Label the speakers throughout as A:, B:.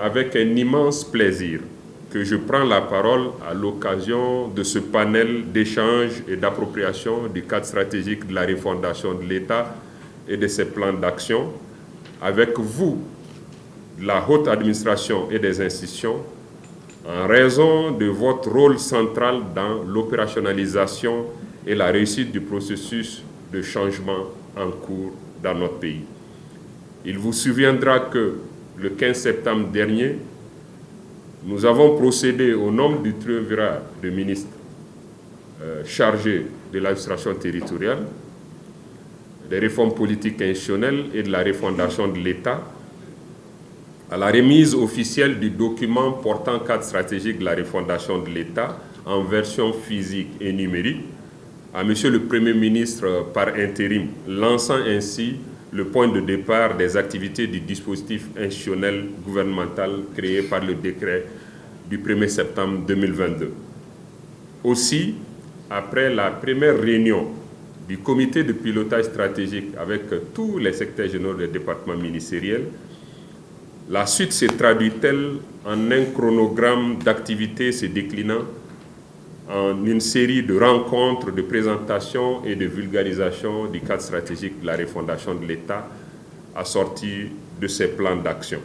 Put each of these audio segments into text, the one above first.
A: avec un immense plaisir que je prends la parole à l'occasion de ce panel d'échange et d'appropriation du cadre stratégique de la refondation de l'État et de ses plans d'action avec vous, de la haute administration et des institutions, en raison de votre rôle central dans l'opérationnalisation et la réussite du processus de changement en cours dans notre pays. Il vous souviendra que le 15 septembre dernier, nous avons procédé au nombre du triumvirat de ministres chargés de l'administration territoriale, des réformes politiques et institutionnelles et de la refondation de l'État, à la remise officielle du document portant cadre stratégique de la refondation de l'État en version physique et numérique, à Monsieur le Premier ministre par intérim, lançant ainsi le point de départ des activités du dispositif institutionnel gouvernemental créé par le décret du 1er septembre 2022. Aussi, après la première réunion du comité de pilotage stratégique avec tous les secrétaires généraux des départements ministériels, la suite se traduit-elle en un chronogramme d'activités se déclinant en une série de rencontres, de présentations et de vulgarisation du cadre stratégique de la refondation de l'État assorti de ces plans d'action.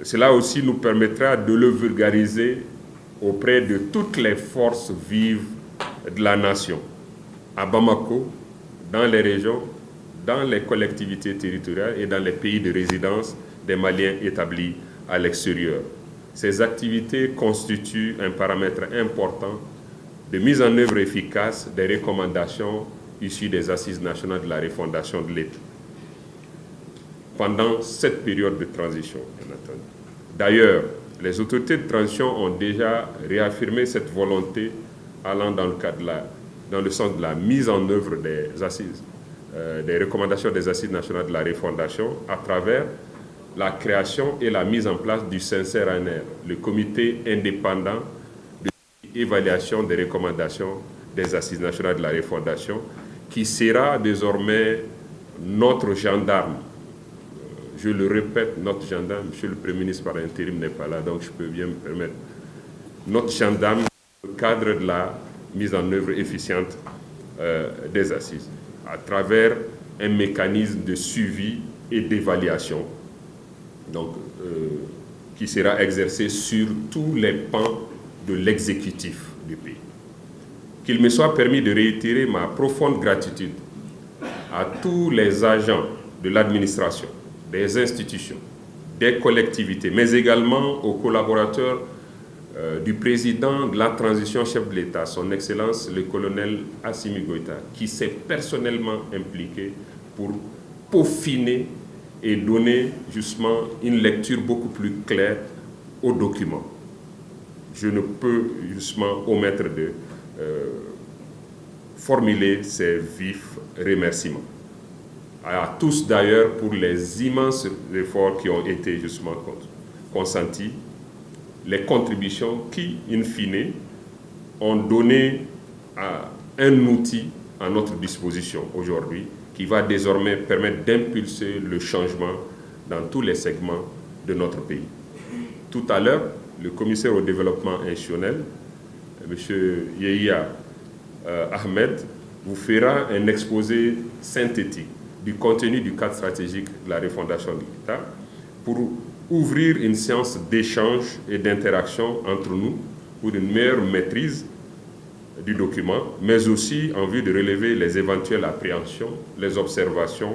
A: Cela aussi nous permettra de le vulgariser auprès de toutes les forces vives de la nation, à Bamako, dans les régions, dans les collectivités territoriales et dans les pays de résidence des Maliens établis à l'extérieur. Ces activités constituent un paramètre important de mise en œuvre efficace des recommandations issues des Assises nationales de la refondation de l'État pendant cette période de transition, bien entendu. D'ailleurs, les autorités de transition ont déjà réaffirmé cette volonté allant dans le sens de la mise en œuvre des Assises, des recommandations des Assises nationales de la refondation à travers la création et la mise en place du CNCRANR, le comité indépendant d'évaluation des recommandations des Assises nationales de la refondation, qui sera désormais notre gendarme. Je le répète, notre gendarme, Monsieur le Premier ministre par intérim n'est pas là, donc je peux bien me permettre. Notre gendarme, dans le cadre de la mise en œuvre efficiente des assises, à travers un mécanisme de suivi et d'évaluation, donc, qui sera exercé sur tous les pans de l'exécutif du pays. Qu'il me soit permis de réitérer ma profonde gratitude à tous les agents de l'administration, des institutions, des collectivités, mais également aux collaborateurs du président de la transition chef de l'État, son Excellence le colonel Assimi Goïta, qui s'est personnellement impliqué pour peaufiner et donner justement une lecture beaucoup plus claire au document. Je ne peux justement omettre de formuler ces vifs remerciements. À tous d'ailleurs pour les immenses efforts qui ont été justement consentis, les contributions qui, in fine, ont donné un outil à notre disposition aujourd'hui qui va désormais permettre d'impulser le changement dans tous les segments de notre pays. Tout à l'heure, le commissaire au développement institutionnel, M. Yehia Ahmed, vous fera un exposé synthétique du contenu du cadre stratégique de la refondation de l'État pour ouvrir une séance d'échange et d'interaction entre nous pour une meilleure maîtrise du document, mais aussi en vue de relever les éventuelles appréhensions, les observations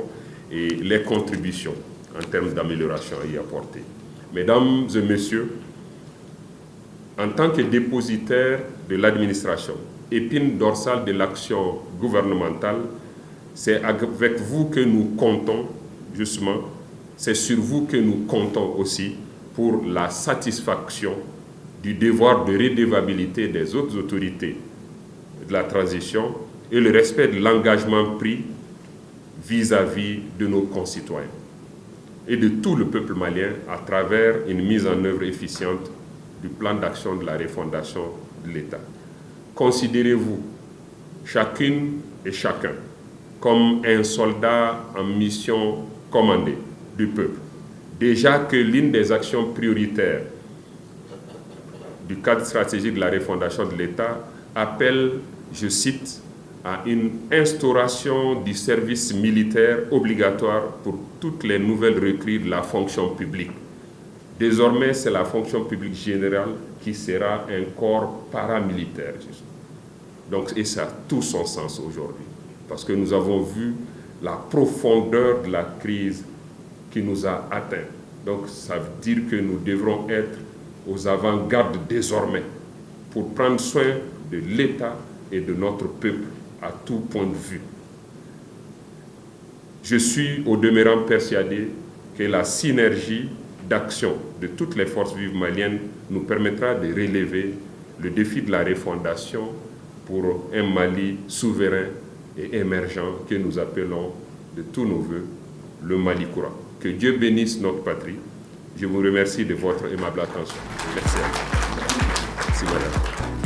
A: et les contributions en termes d'amélioration à y apporter. Mesdames et messieurs, en tant que dépositaire de l'administration, épine dorsale de l'action gouvernementale, c'est avec vous que nous comptons, justement, c'est sur vous que nous comptons aussi pour la satisfaction du devoir de redevabilité des autres autorités de la transition et le respect de l'engagement pris vis-à-vis de nos concitoyens et de tout le peuple malien à travers une mise en œuvre efficiente du plan d'action de la refondation de l'État. Considérez-vous, chacune et chacun, comme un soldat en mission commandée du peuple déjà que l'une des actions prioritaires du cadre stratégique de la refondation de l'État appelle, je cite, à une instauration du service militaire obligatoire pour toutes les nouvelles recrues de la fonction publique. Désormais, c'est la fonction publique générale qui sera un corps paramilitaire. Donc, et ça a tout son sens aujourd'hui, parce que nous avons vu la profondeur de la crise qui nous a atteints. Donc, ça veut dire que nous devrons être aux avant-gardes désormais pour prendre soin de l'État et de notre peuple à tout point de vue. Je suis au demeurant persuadé que la synergie d'action de toutes les forces vives maliennes nous permettra de relever le défi de la refondation pour un Mali souverain et émergent que nous appelons de tous nos voeux le Mali courant. Que Dieu bénisse notre patrie. Je vous remercie de votre aimable attention. Merci à vous. Merci, madame.